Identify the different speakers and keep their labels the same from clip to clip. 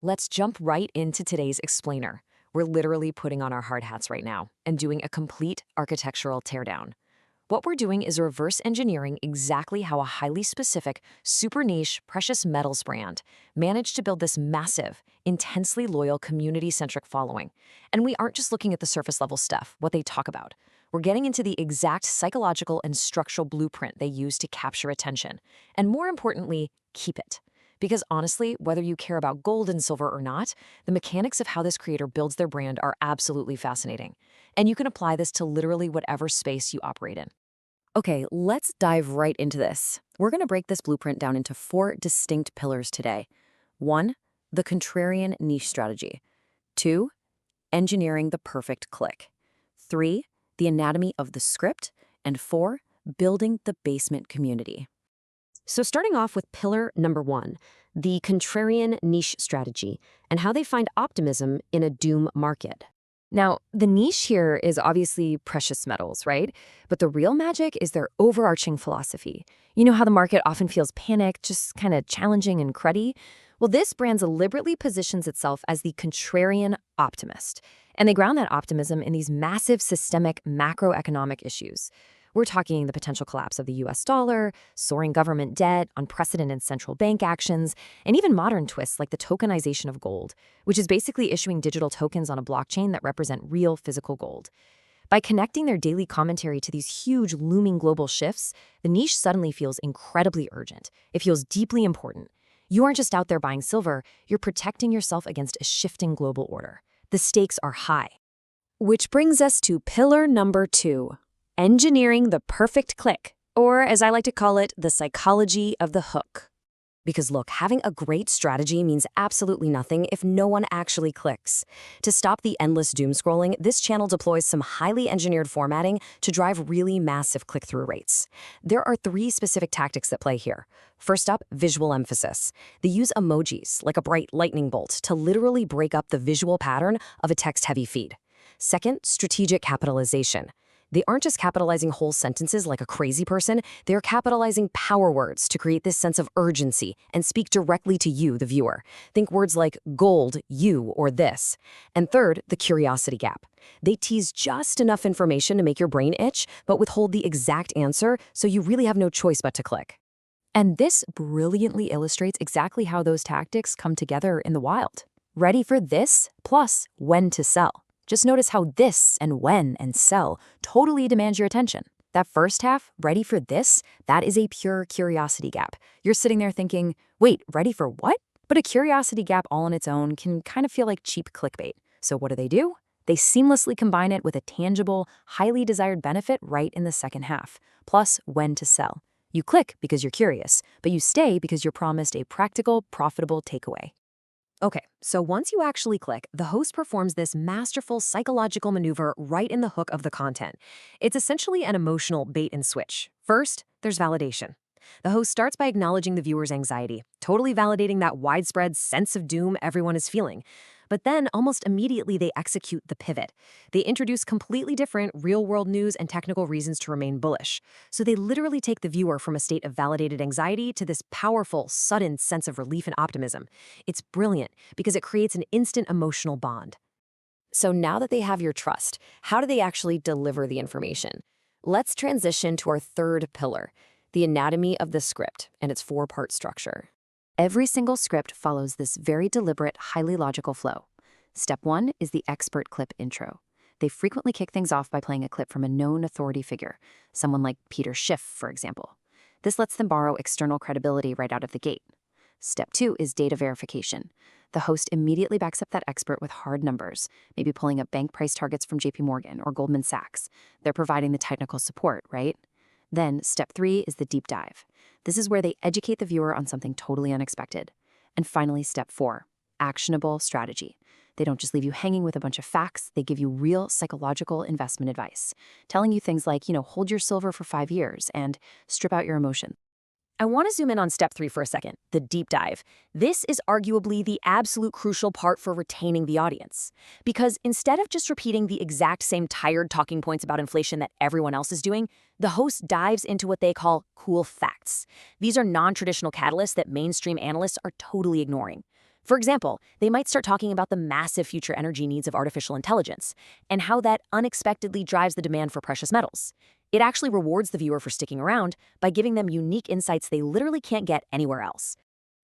Speaker 1: Let's jump right into today's explainer. We're literally putting on our hard hats right now and doing a complete architectural teardown. What we're doing is reverse engineering exactly how a highly specific, super niche precious metals brand managed to build this massive, intensely loyal community-centric following. And we aren't just looking at the surface level stuff, what they talk about. We're getting into the exact psychological and structural blueprint they use to capture attention, and more importantly, keep it. Because honestly, whether you care about gold and silver or not, the mechanics of how this creator builds their brand are absolutely fascinating. And you can apply this to literally whatever space you operate in. Okay, let's dive right into this. We're going to break this blueprint down into four distinct pillars today. One, the contrarian niche strategy. Two, engineering the perfect click. Three, the anatomy of the script. And four, building the basement community. So starting off with pillar number one, the contrarian niche strategy and how they find optimism in a doom market. Now, the niche here is obviously precious metals, right? But the real magic is their overarching philosophy. You know how the market often feels panicked, just kind of challenging and cruddy? Well, this brand deliberately positions itself as the contrarian optimist. And they ground that optimism in these massive systemic macroeconomic issues. We're talking the potential collapse of the US dollar, soaring government debt, unprecedented central bank actions, and even modern twists like the tokenization of gold, which is basically issuing digital tokens on a blockchain that represent real physical gold. By connecting their daily commentary to these huge looming global shifts, the niche suddenly feels incredibly urgent. It feels deeply important. You aren't just out there buying silver, you're protecting yourself against a shifting global order. The stakes are high. Which brings us to pillar number two. Engineering the perfect click, or as I like to call it, the psychology of the hook. Because look, having a great strategy means absolutely nothing if no one actually clicks. To stop the endless doom scrolling, this channel deploys some highly engineered formatting to drive really massive click-through rates. There are three specific tactics that play here. First up, visual emphasis. They use emojis, like a bright lightning bolt, to literally break up the visual pattern of a text-heavy feed. Second, strategic capitalization. They aren't just capitalizing whole sentences like a crazy person, they're capitalizing power words to create this sense of urgency and speak directly to you, the viewer. Think words like gold, you, or this. And third, the curiosity gap. They tease just enough information to make your brain itch, but withhold the exact answer, so you really have no choice but to click. And this brilliantly illustrates exactly how those tactics come together in the wild. Ready for this, plus when to sell. Just notice how this and when and sell totally demand your attention. That first half, ready for this, that is a pure curiosity gap. You're sitting there thinking, wait, ready for what? But a curiosity gap all on its own can kind of feel like cheap clickbait. So what do? They seamlessly combine it with a tangible, highly desired benefit right in the second half, plus when to sell. You click because you're curious, but you stay because you're promised a practical, profitable takeaway. Okay, so once you actually click, the host performs this masterful psychological maneuver right in the hook of the content. It's essentially an emotional bait and switch. First, there's validation. The host starts by acknowledging the viewer's anxiety, totally validating that widespread sense of doom everyone is feeling. But then, almost immediately, they execute the pivot. They introduce completely different real-world news and technical reasons to remain bullish. So they literally take the viewer from a state of validated anxiety to this powerful, sudden sense of relief and optimism. It's brilliant because it creates an instant emotional bond. So now that they have your trust, how do they actually deliver the information? Let's transition to our third pillar, the anatomy of the script and its four-part structure. Every single script follows this very deliberate, highly logical flow. Step one is the expert clip intro. They frequently kick things off by playing a clip from a known authority figure, someone like Peter Schiff, for example. This lets them borrow external credibility right out of the gate. Step two is data verification. The host immediately backs up that expert with hard numbers, maybe pulling up bank price targets from JP Morgan or Goldman Sachs. They're providing the technical support, right? Then, step three is the deep dive. This is where they educate the viewer on something totally unexpected. And finally, step four, actionable strategy. They don't just leave you hanging with a bunch of facts, they give you real psychological investment advice, telling you things like, hold your silver for 5 years and strip out your emotion. I want to zoom in on step three for a second, the deep dive. This is arguably the absolute crucial part for retaining the audience. Because instead of just repeating the exact same tired talking points about inflation that everyone else is doing, the host dives into what they call cool facts. These are non-traditional catalysts that mainstream analysts are totally ignoring.
Speaker 2: For example, they might start talking about the massive future energy needs of artificial intelligence and how that unexpectedly drives the demand for precious metals. It actually rewards the viewer for sticking around by giving them unique insights they literally can't get anywhere else.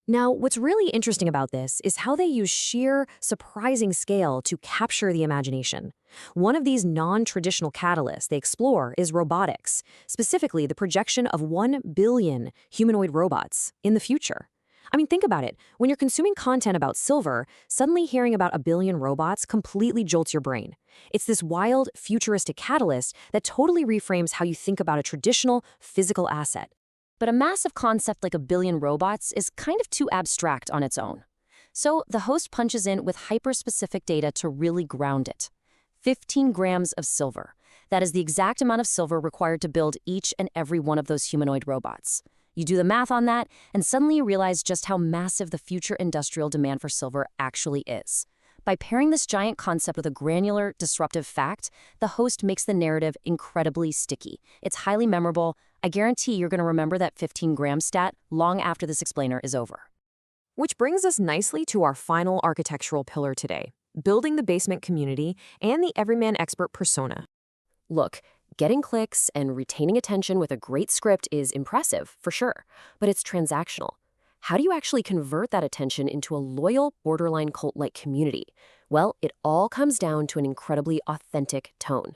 Speaker 2: Now, what's really interesting about this is how they use sheer, surprising scale to capture the imagination. One of these non-traditional catalysts they explore is robotics, specifically the projection of 1 billion humanoid robots in the future. I mean, think about it. When you're consuming content about silver, suddenly hearing about a billion robots completely jolts your brain. It's this wild, futuristic catalyst that totally reframes how you think about a traditional, physical asset. But a massive concept like a billion robots is kind of too abstract on its own. So the host punches in with hyper-specific data to really ground it. 15 grams of silver. That is the exact amount of silver required to build each and every one of those humanoid robots. You do the math on that, and suddenly you realize just how massive the future industrial demand for silver actually is. By pairing this giant concept with a granular, disruptive fact, the host makes the narrative incredibly sticky. It's highly memorable. I guarantee you're going to remember that 15-gram stat long after this explainer is over.
Speaker 1: Which brings us nicely to our final architectural pillar today, building the basement community and the everyman expert persona. Look, getting clicks and retaining attention with a great script is impressive, for sure, but it's transactional. How do you actually convert that attention into a loyal, borderline cult-like community? Well, it all comes down to an incredibly authentic tone.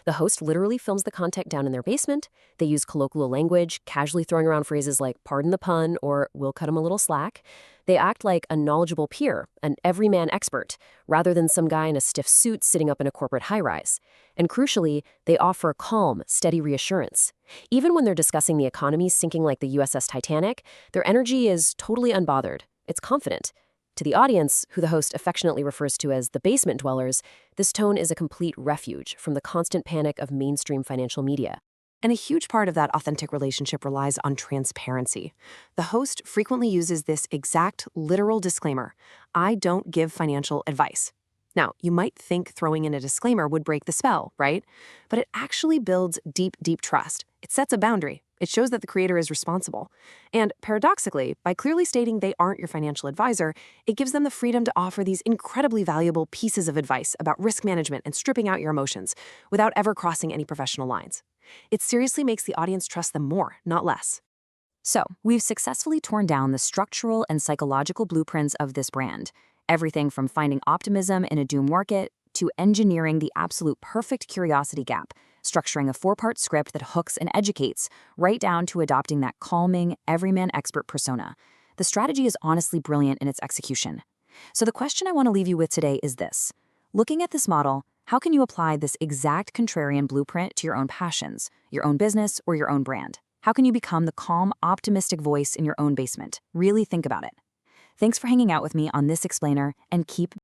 Speaker 1: The host literally films the content down in their basement. They use colloquial language, casually throwing around phrases like "pardon the pun" or "we'll cut him a little slack." They act like a knowledgeable peer, an everyman expert, rather than some guy in a stiff suit sitting up in a corporate high-rise. And crucially, they offer calm, steady reassurance. Even when they're discussing the economy sinking like the USS Titanic, their energy is totally unbothered. It's confident. To the audience, who the host affectionately refers to as the basement dwellers, this tone is a complete refuge from the constant panic of mainstream financial media. And a huge part of that authentic relationship relies on transparency. The host frequently uses this exact literal disclaimer: "I don't give financial advice." Now, you might think throwing in a disclaimer would break the spell, right? But it actually builds deep, deep trust. It sets a boundary. It shows that the creator is responsible. And paradoxically, by clearly stating they aren't your financial advisor, it gives them the freedom to offer these incredibly valuable pieces of advice about risk management and stripping out your emotions without ever crossing any professional lines. It seriously makes the audience trust them more, not less. So, we've successfully torn down the structural and psychological blueprints of this brand. Everything from finding optimism in a doom market to engineering the absolute perfect curiosity gap, structuring a 4-part script that hooks and educates, right down to adopting that calming, everyman expert persona. The strategy is honestly brilliant in its execution. So the question I want to leave you with today is this. Looking at this model, how can you apply this exact contrarian blueprint to your own passions, your own business, or your own brand? How can you become the calm, optimistic voice in your own basement? Really think about it. Thanks for hanging out with me on this explainer, and keep